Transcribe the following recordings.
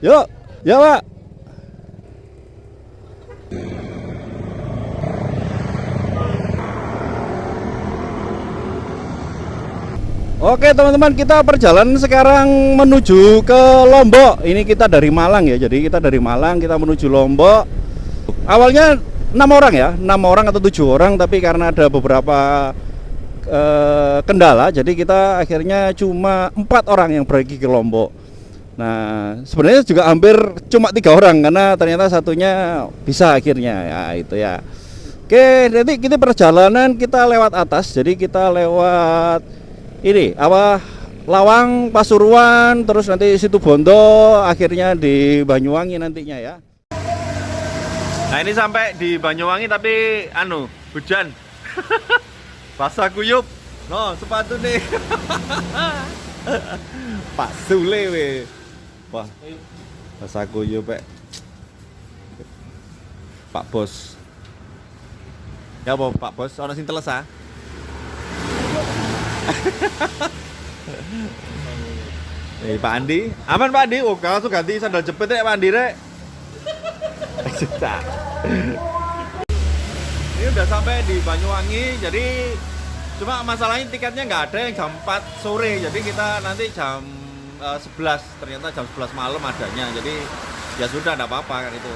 Yuk, ya Pak. Oke teman-teman, kita perjalanan sekarang menuju ke Lombok. Ini kita dari Malang ya, jadi kita dari Malang kita menuju Lombok. Awalnya 6 orang ya, 6 orang atau 7 orang, tapi karena ada beberapa kendala, jadi kita akhirnya cuma 4 orang yang pergi ke Lombok. Nah sebenarnya juga hampir cuma 3 orang karena ternyata satunya bisa akhirnya ya itu ya. Oke, nanti kita perjalanan kita lewat atas, jadi kita lewat ini apa Lawang, Pasuruan, terus nanti Situbondo, akhirnya di Banyuwangi nantinya ya. Nah ini sampai di Banyuwangi tapi hujan. Basah kuyup. No, sepatu nih. Pak Sule we. Wah. Basah kuyup Pak Bos. Ya apa Pak Bos, ana sing teles ah. Pak Andi, aman Pak Andi. Oh, langsung ganti sandal jepit ya Pak Andi rek. Ini udah sampai di Banyuwangi, jadi cuma masalahnya tiketnya nggak ada yang jam 4 sore, jadi kita nanti jam 11, ternyata jam 11 malam adanya, jadi ya sudah nggak apa-apa kan itu.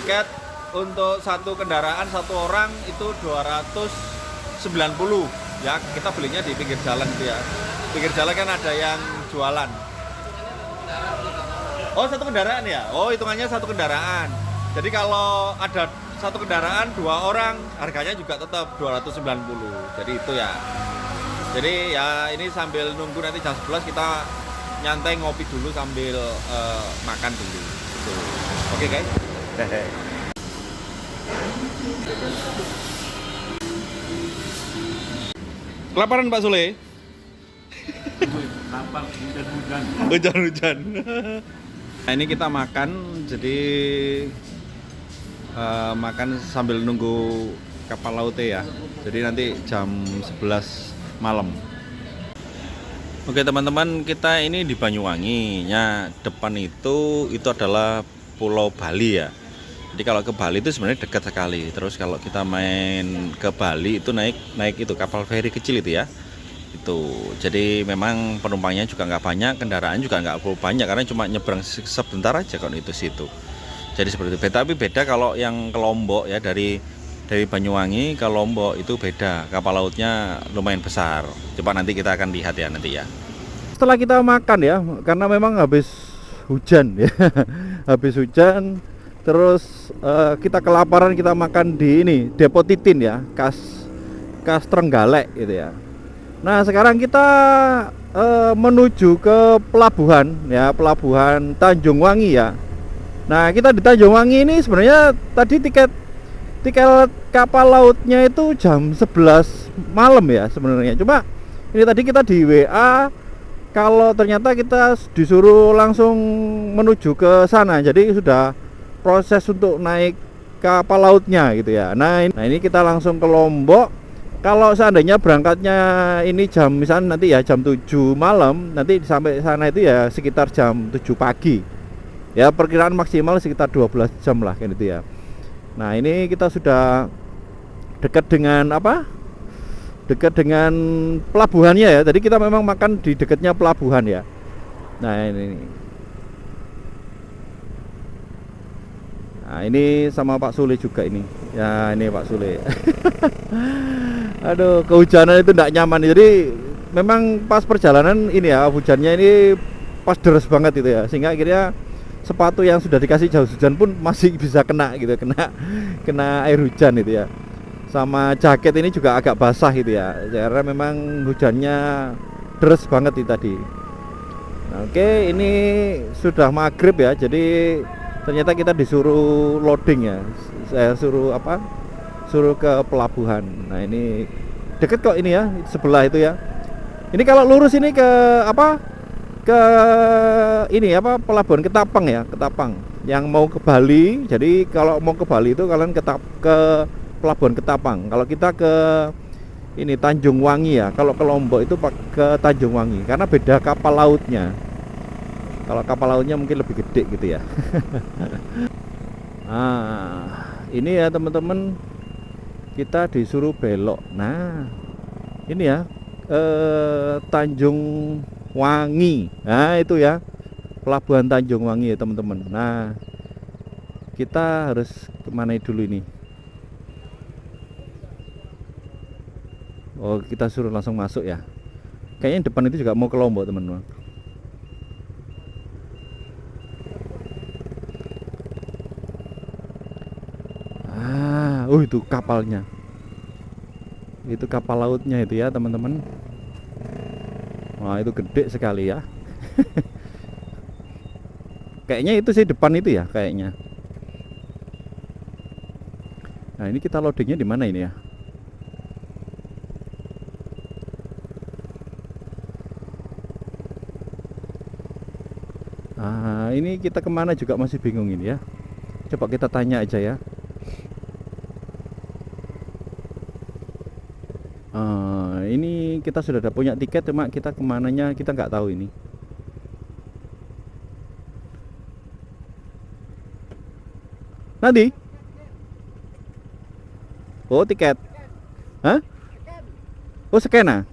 Tiket untuk satu kendaraan satu orang itu 290 ya, kita belinya di pinggir jalan itu ya. Pinggir jalan kan ada yang jualan. Oh, satu kendaraan ya? Oh, hitungannya satu kendaraan. Jadi kalau ada satu kendaraan 2 orang, harganya juga tetap 290. Jadi itu ya. Jadi ya ini sambil nunggu nanti jam 11 kita nyantai ngopi dulu sambil makan dulu. Gitu. Oke guys. Kelaparan Pak Sule? Lapar, hujan-hujan. Hujan-hujan. Nah ini kita makan, jadi makan sambil nunggu kapal lautnya ya. Jadi nanti jam 11 malam. Oke teman-teman, kita ini di Banyuwangi. Ya, depan itu adalah Pulau Bali ya. Jadi kalau ke Bali itu sebenarnya dekat sekali. Terus kalau kita main ke Bali itu naik itu kapal feri kecil itu ya. Itu. Jadi memang penumpangnya juga nggak banyak, kendaraan juga nggak perlu banyak karena cuma nyebrang sebentar aja kalau itu situ. Jadi seperti itu. Tapi beda kalau yang ke Lombok ya, dari Banyuwangi ke Lombok itu beda. Kapal lautnya lumayan besar. Coba nanti kita akan lihat ya nanti ya. Setelah kita makan ya, karena memang habis hujan ya. Habis hujan. Terus kita kelaparan, kita makan di ini Depo Titin ya, khas Trenggalek gitu ya. Nah sekarang kita menuju ke pelabuhan ya, pelabuhan Tanjung Wangi ya. Nah kita di Tanjung Wangi ini sebenarnya tadi tiket kapal lautnya itu jam 11 malam ya sebenarnya. Cuma ini tadi kita di WA kalau ternyata kita disuruh langsung menuju ke sana, jadi sudah proses untuk naik kapal lautnya gitu ya. Nah ini kita langsung ke Lombok. Kalau seandainya berangkatnya ini jam misalnya nanti ya jam 7 malam, nanti sampai sana itu ya sekitar jam 7 pagi. Ya perkiraan maksimal sekitar 12 jam lah kan itu ya. Nah ini kita sudah dekat dengan apa? Dekat dengan pelabuhannya ya. Tadi kita memang makan di dekatnya pelabuhan ya. Nah ini sama Pak Sule juga ini. Ya ini Pak Sule. Aduh, kehujanan itu tidak nyaman. Jadi memang pas perjalanan ini ya, hujannya ini pas deras banget itu ya. Sehingga akhirnya sepatu yang sudah dikasih jas hujan pun masih bisa kena gitu, kena air hujan itu ya. Sama jaket ini juga agak basah gitu ya. Karena memang hujannya deras banget itu tadi. Nah, oke, ini sudah maghrib ya. Jadi ternyata kita disuruh loading ya. Saya suruh ke pelabuhan. Nah ini deket kok ini ya, sebelah itu ya. Ini kalau lurus ini ke pelabuhan Ketapang ya, Ketapang. Yang mau ke Bali, jadi kalau mau ke Bali itu kalian ke pelabuhan Ketapang. Kalau kita ke ini Tanjung Wangi ya. Kalau ke Lombok itu ke Tanjung Wangi karena beda kapal lautnya. Kalau kapal lautnya mungkin lebih gede gitu ya. Nah, ini ya teman-teman, kita disuruh belok. Nah, ini ya Tanjung Wangi. Nah, itu ya Pelabuhan Tanjung Wangi ya teman-teman. Nah, kita harus kemana dulu ini? Oh, kita suruh langsung masuk ya. Kayaknya depan itu juga mau ke Lombok teman-teman. Itu kapalnya. Itu kapal lautnya itu ya teman-teman. Wah, itu gede sekali ya. Kayaknya itu sih depan itu ya kayaknya. Nah, ini kita loadingnya di mana ini ya? Ini kita kemana juga masih bingung ini ya. Coba kita tanya aja ya. Ini kita sudah ada punya tiket, cuma kita kemananya kita nggak tahu ini. Nanti? Oh, tiket. Hah? Oh, skena.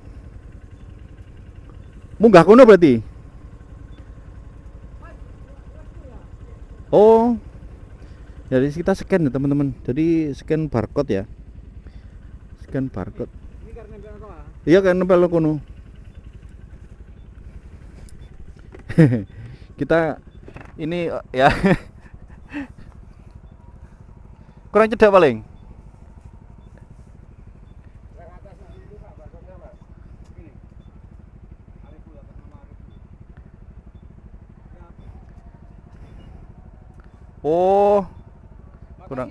Munggah kono berarti. Oh. Jadi kita scan ya, teman-teman. Jadi scan barcode ya. Scan barcode. Iya kan nempel kono. Kita ini ya. Kurang cedak paling. Oh, kurang.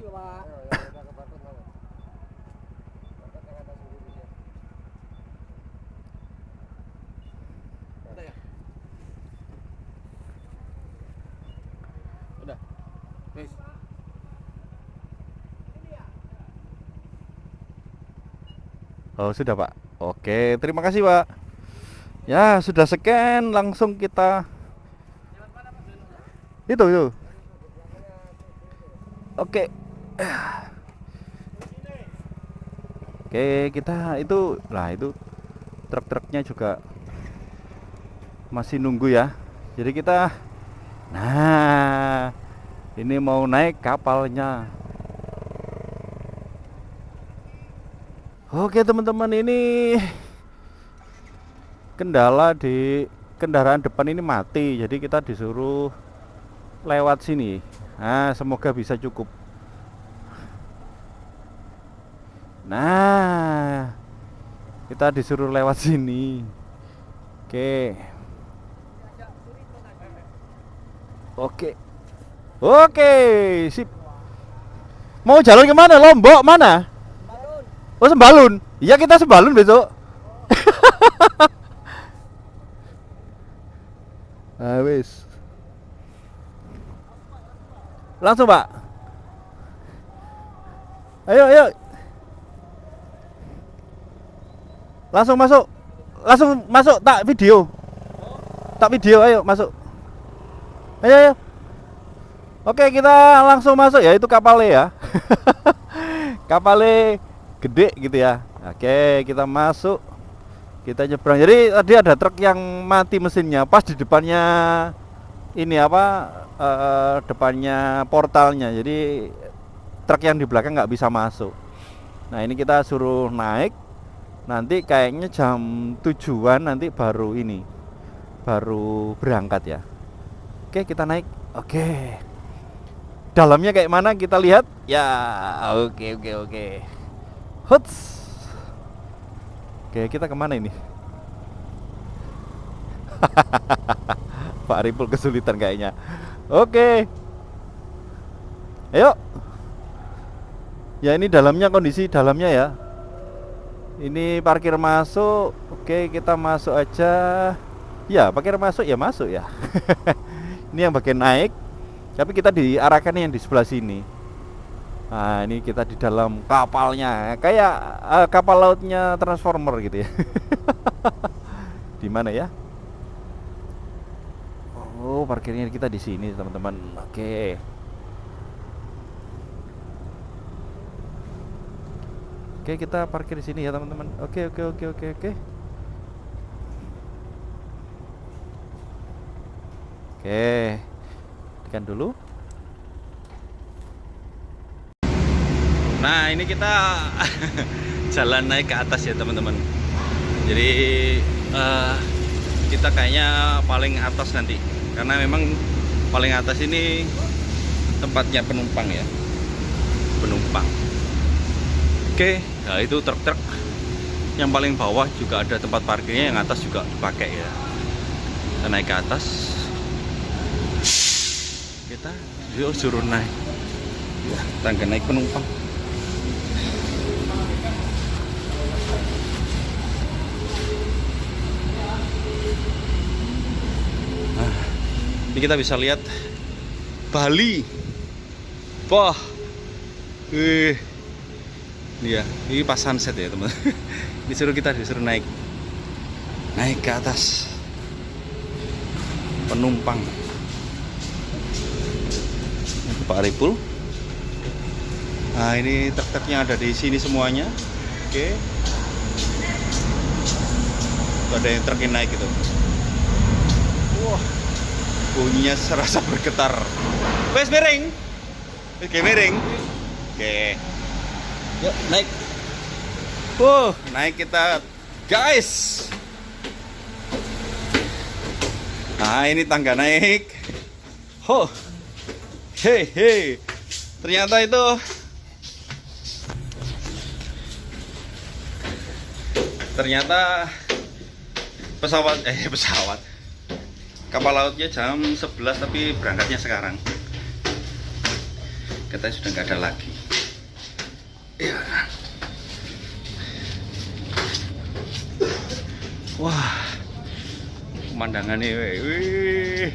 Udah. Oh, sudah Pak. Oke, terima kasih Pak. Ya, sudah scan, langsung kita. Itu. Oke. Oke, kita itu lah itu truk-truknya juga masih nunggu ya. Jadi kita ini mau naik kapalnya. Oke teman-teman, ini kendala di kendaraan depan ini mati. Jadi kita disuruh lewat sini. Nah, semoga bisa cukup. Nah, kita disuruh lewat sini. Oke, sip. Mau jalan kemana? Lombok mana? Oh, Sembalun. Iya, kita Sembalun besok. Wis. Langsung Pak. Ayo. Langsung masuk, tak video. Ayo masuk. Ayo. Oke, kita langsung masuk ya, itu kapalnya ya. Kapalnya gede gitu ya. Oke, kita masuk. Kita nyebrang. Jadi tadi ada truk yang mati mesinnya pas di depannya ini depannya portalnya. Jadi truk yang di belakang nggak bisa masuk. Nah, ini kita suruh naik. Nanti kayaknya jam tujuan nanti baru berangkat ya. Oke, kita naik. Oke. Dalamnya kayak mana kita lihat ya. Oke. Huts. Oke, kita kemana ini? Pak Ripul kesulitan kayaknya. Oke. Ayo. Ya, ini kondisi dalamnya ya. Ini parkir masuk. Oke, kita masuk aja. Ya, parkir masuk ya, masuk ya. Ini yang bagian naik. Tapi kita diarahkan yang di sebelah sini. Nah, ini kita di dalam kapalnya. Kayak kapal lautnya Transformer gitu ya. Di mana ya? Oh, parkirnya kita di sini, teman-teman. Oke. Oke, kita parkir di sini ya, teman-teman. Oke, oke, oke, oke, oke. Oke. Tekan dulu. Nah, ini kita jalan naik ke atas ya, teman-teman. Jadi kita kayaknya paling atas nanti, karena memang paling atas ini tempatnya penumpang ya, penumpang. Oke, nah itu truk-truk. Yang paling bawah juga ada tempat parkirnya, yang atas juga dipakai ya. Kita naik ke atas. Kita yuk suruh naik. Ya, tangga naik penumpang. Nah, ini kita bisa lihat Bali. Wah. Iya, ini pas sunset ya, teman. Disuruh naik ke atas. Penumpang. Ini Pak Ripul. Nah, ini truk-truknya ada di sini semuanya. Oke. Tuh ada yang truk yang naik gitu. Wah, bunyinya serasa bergetar. Wes miring. Oke, miring. Oke. Yuk, naik. Naik kita, guys. Nah, ini tangga naik. Hei. Ternyata itu pesawat. Kapal lautnya jam 11 tapi berangkatnya sekarang. Katanya sudah nggak ada lagi. Ya. Wah, pemandangannya, wih,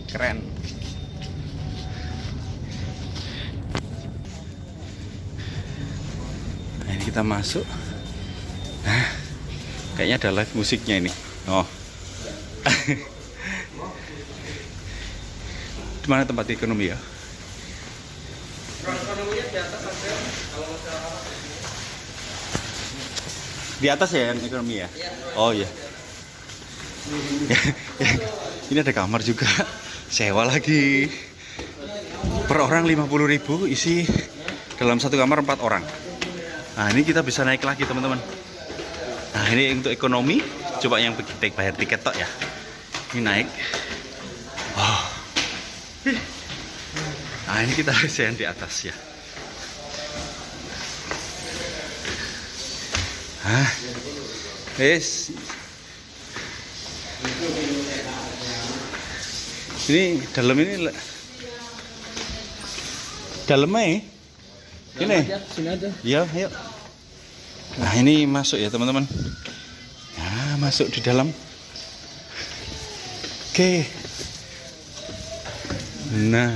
keren. Nah, ini kita masuk. Nah, kayaknya ada live musiknya ini. Oh, di mana tempat ekonomi ya? Ekonominya di atas sampai kalau di atas ya yang ekonomi ya? Oh iya. Ini ada kamar juga. Sewa lagi. Per orang 50.000, isi dalam satu kamar 4 orang. Nah, ini kita bisa naik lagi, teman-teman. Nah, ini untuk ekonomi. Coba yang bayar tiket tok ya. Ini naik. Oh. Nah, ini kita yang di atas ya. Guys, ini dalamnya ini sini aja. Ya, ayo. Nah, ini masuk ya, teman-teman. Nah, masuk di dalam. Oke. Nah,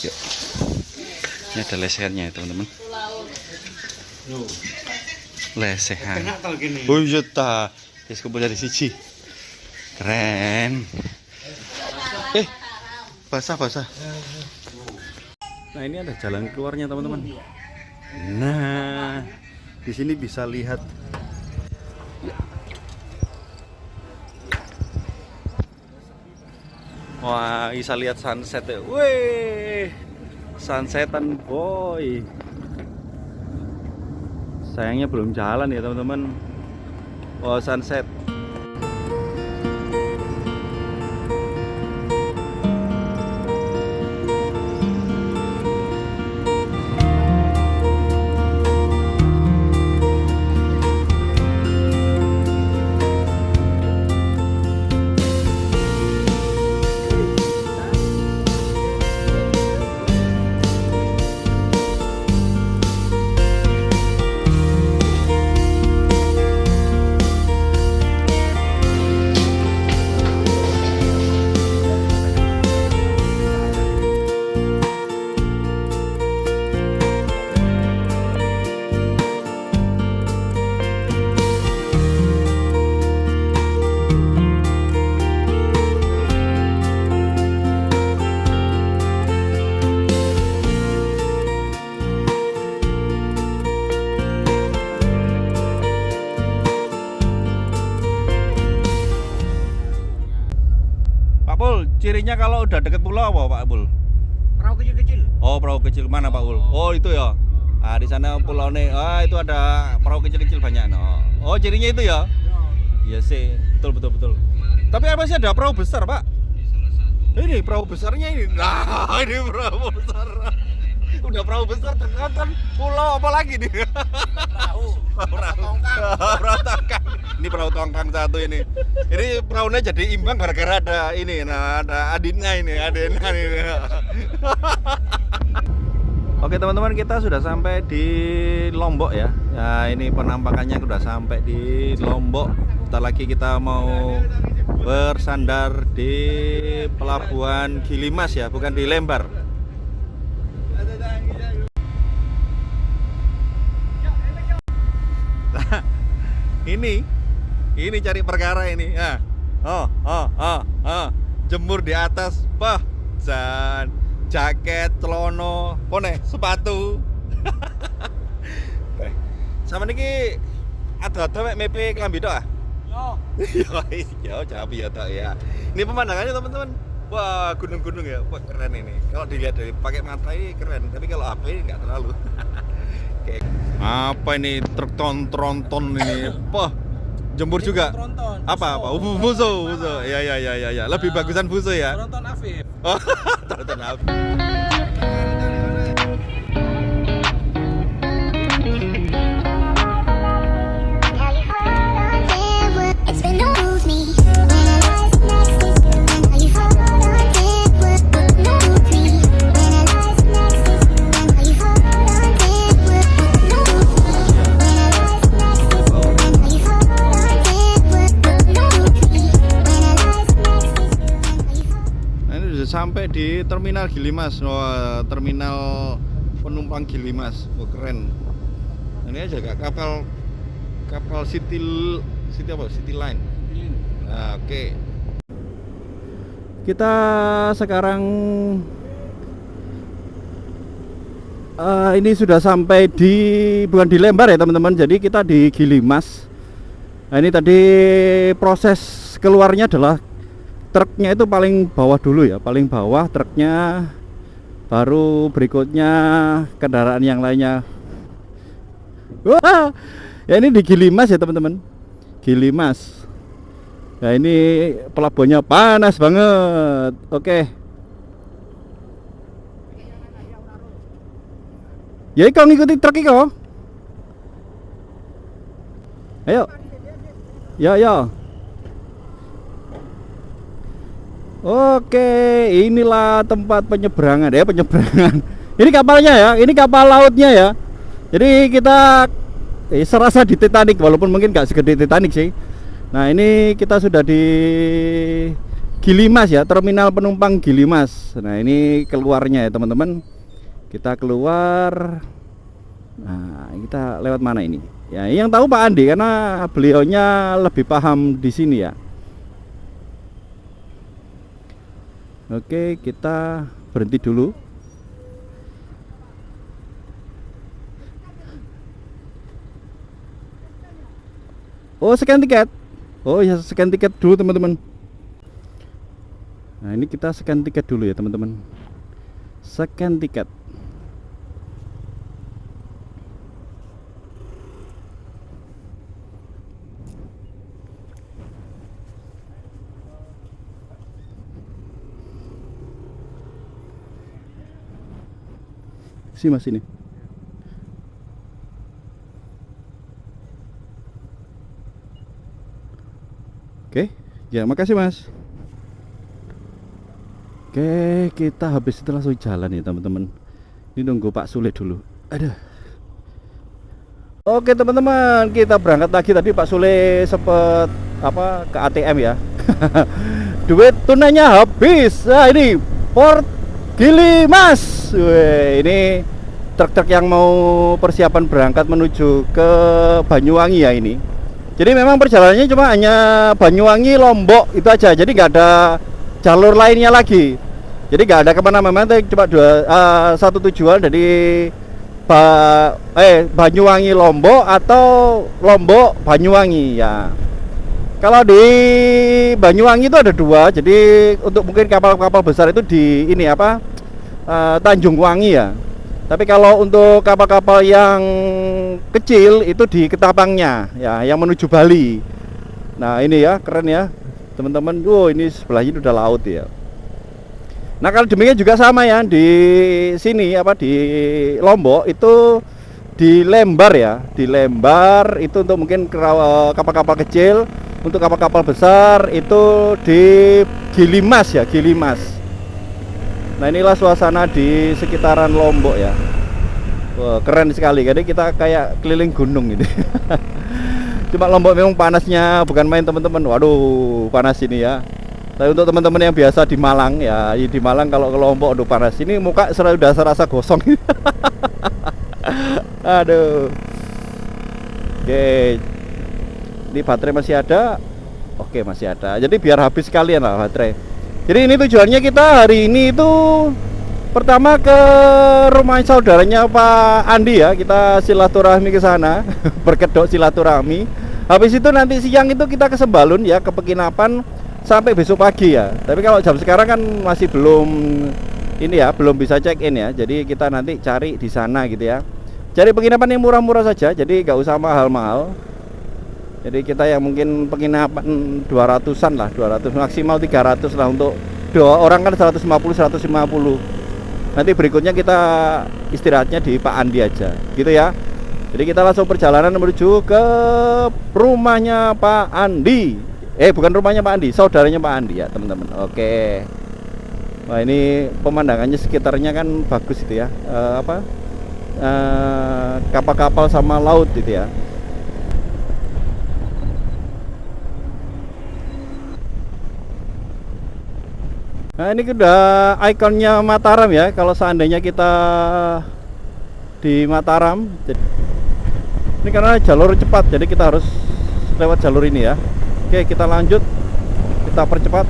yuk. Ini ada lesehannya ya, teman-teman. Lesehan. Oh iya ta. Wis kumpul dari siji. Keren. Basah. Nah, ini ada jalan keluarnya, teman-teman. Nah, di sini bisa lihat. Wah, bisa lihat sunset ya. Wih, sunsetan boy. Sayangnya belum jalan ya, teman-teman. Oh, sunset. Pul, cirinya kalau udah deket pulau apa Pak Pul? Perahu kecil-kecil. Oh, perahu kecil mana Pak Pul? Oh, itu ya. Ah, di sana pulau nih. Ah, itu ada perahu kecil-kecil banyak. No. Oh, cirinya itu ya? Iya sih, betul. Tapi apa sih ada perahu besar, Pak? Ini perahu besarnya ini. Nah, ini perahu besar. Udah perahu besar ternyata kan pulau apa lagi nih? Perahu tongkang. Ini perahu tongkang satu ini. Ini perahunya jadi imbang gara-gara ada ini. Nah, ada Adina ini. Oke teman-teman, kita sudah sampai di Lombok ya. Ya ini penampakannya sudah sampai di Lombok. Bentar lagi kita mau bersandar di pelabuhan Gilimas ya, bukan di Lembar. Ini cari perkara ini. Jemur di atas, bah, jaket, celono, pone, sepatu. Sama niki ada mek mepe klambi tok ah? Yo, capi ya tok ya. Ini pemandangannya teman-teman. Wah, gunung-gunung ya. Wah, keren ini. Kalau dilihat dari pakai mata ini keren, tapi kalau HP enggak terlalu. Kayak apa ini truk tronton ini? Wah, jemur juga. Apa? Fuso. Ya. Lebih bagusan Fuso ya. Tronton Afif. Oh, tronton Afif. Sampai di terminal Gilimas. Wah, terminal penumpang Gilimas. Wah, keren. Ini aja kapal City Line. Nah, oke. Kita sekarang ini sudah sampai di, bukan di Lembar ya teman-teman. Jadi kita di Gilimas. Nah, ini tadi proses keluarnya adalah truknya itu paling bawah dulu ya, paling bawah truknya, baru berikutnya kendaraan yang lainnya. Wah, ya ini di Gilimas ya teman-teman, Gilimas. Nah ini pelabuhannya panas banget. Oke. Ya kau ngikuti truk kau. Ayo. Ya. Oke, inilah tempat penyeberangan ya, penyeberangan. Ini kapalnya ya, ini kapal lautnya ya. Jadi kita serasa di Titanic, walaupun mungkin gak segede Titanic sih. Nah ini kita sudah di Gilimas ya, terminal penumpang Gilimas. Nah ini keluarnya ya teman-teman. Kita keluar. Nah kita lewat mana ini? Ya yang tahu Pak Andi karena beliaunya lebih paham di sini ya. Oke, kita berhenti dulu. Oh, scan tiket. Oh ya, scan tiket dulu teman-teman. Nah, ini kita scan tiket dulu ya teman-teman. Scan tiket. Si mas ini. Oke, ya makasih mas. Oke, kita habis itu langsung jalan ya teman-teman. Ini nunggu Pak Sule dulu. Aduh. Oke teman-teman, kita berangkat lagi. Tadi Pak Sule sempet ke ATM ya. Duit tunainya habis. Nah ini Port Gilimas. Wih, ini truk-truk yang mau persiapan berangkat menuju ke Banyuwangi ya ini. Jadi memang perjalanannya cuma hanya Banyuwangi, Lombok itu aja. Jadi nggak ada jalur lainnya lagi. Jadi nggak ada kemana-mana. Cuma satu tujuan dari Banyuwangi Lombok atau Lombok Banyuwangi ya. Kalau di Banyuwangi itu ada dua. Jadi untuk mungkin kapal-kapal besar itu di ini apa, Tanjung Wangi ya. Tapi kalau untuk kapal-kapal yang kecil itu di Ketapangnya ya, yang menuju Bali. Nah ini ya keren ya teman-teman. Wow, ini sebelahnya udah laut ya. Nah kalau demikian juga sama ya di sini apa di Lombok itu di Lembar ya, di Lembar itu untuk mungkin kapal-kapal kecil. Untuk kapal-kapal besar itu di Gilimas ya, Gilimas. Nah inilah suasana di sekitaran Lombok ya. Wah, keren sekali. Jadi kita kayak keliling gunung ini. Cuma Lombok memang panasnya bukan main teman-teman. Waduh panas ini ya. Tapi untuk teman-teman yang biasa di Malang ya, di Malang kalau ke Lombok aduh panas. Ini muka sudah serasa gosong. Aduh. Oke. Ini baterai masih ada. Oke masih ada. Jadi biar habis sekalian lah baterai. Jadi ini tujuannya kita hari ini itu pertama ke rumah saudaranya Pak Andi ya. Kita silaturahmi ke sana. Berkedok silaturahmi. Habis itu nanti siang itu kita ke Sembalun ya, ke penginapan sampai besok pagi ya. Tapi kalau jam sekarang kan masih belum ini ya, belum bisa check in ya. Jadi kita nanti cari di sana gitu ya. Cari penginapan yang murah-murah saja. Jadi nggak usah mahal-mahal. Jadi kita yang mungkin penginapan 200-an lah, 200 maksimal 300 lah untuk 2 orang kan 150. Nanti berikutnya kita istirahatnya di Pak Andi aja, gitu ya. Jadi kita langsung perjalanan menuju ke rumahnya Pak Andi. Bukan rumahnya Pak Andi, saudaranya Pak Andi ya, teman-teman. Oke. Wah, ini pemandangannya sekitarnya kan bagus itu ya. Kapal-kapal sama laut itu ya. Nah ini udah ikonnya Mataram ya. Kalau seandainya kita di Mataram, ini karena jalur cepat, jadi kita harus lewat jalur ini ya. Oke kita lanjut, kita percepat.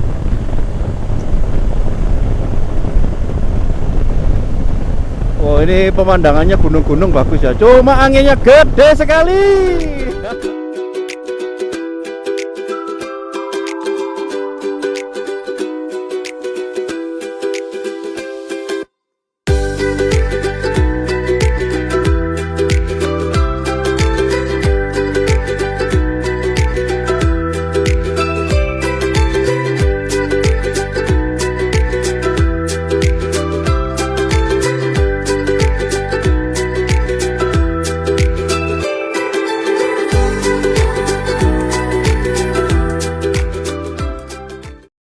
Oh ini pemandangannya gunung-gunung bagus ya. Cuma anginnya gede sekali.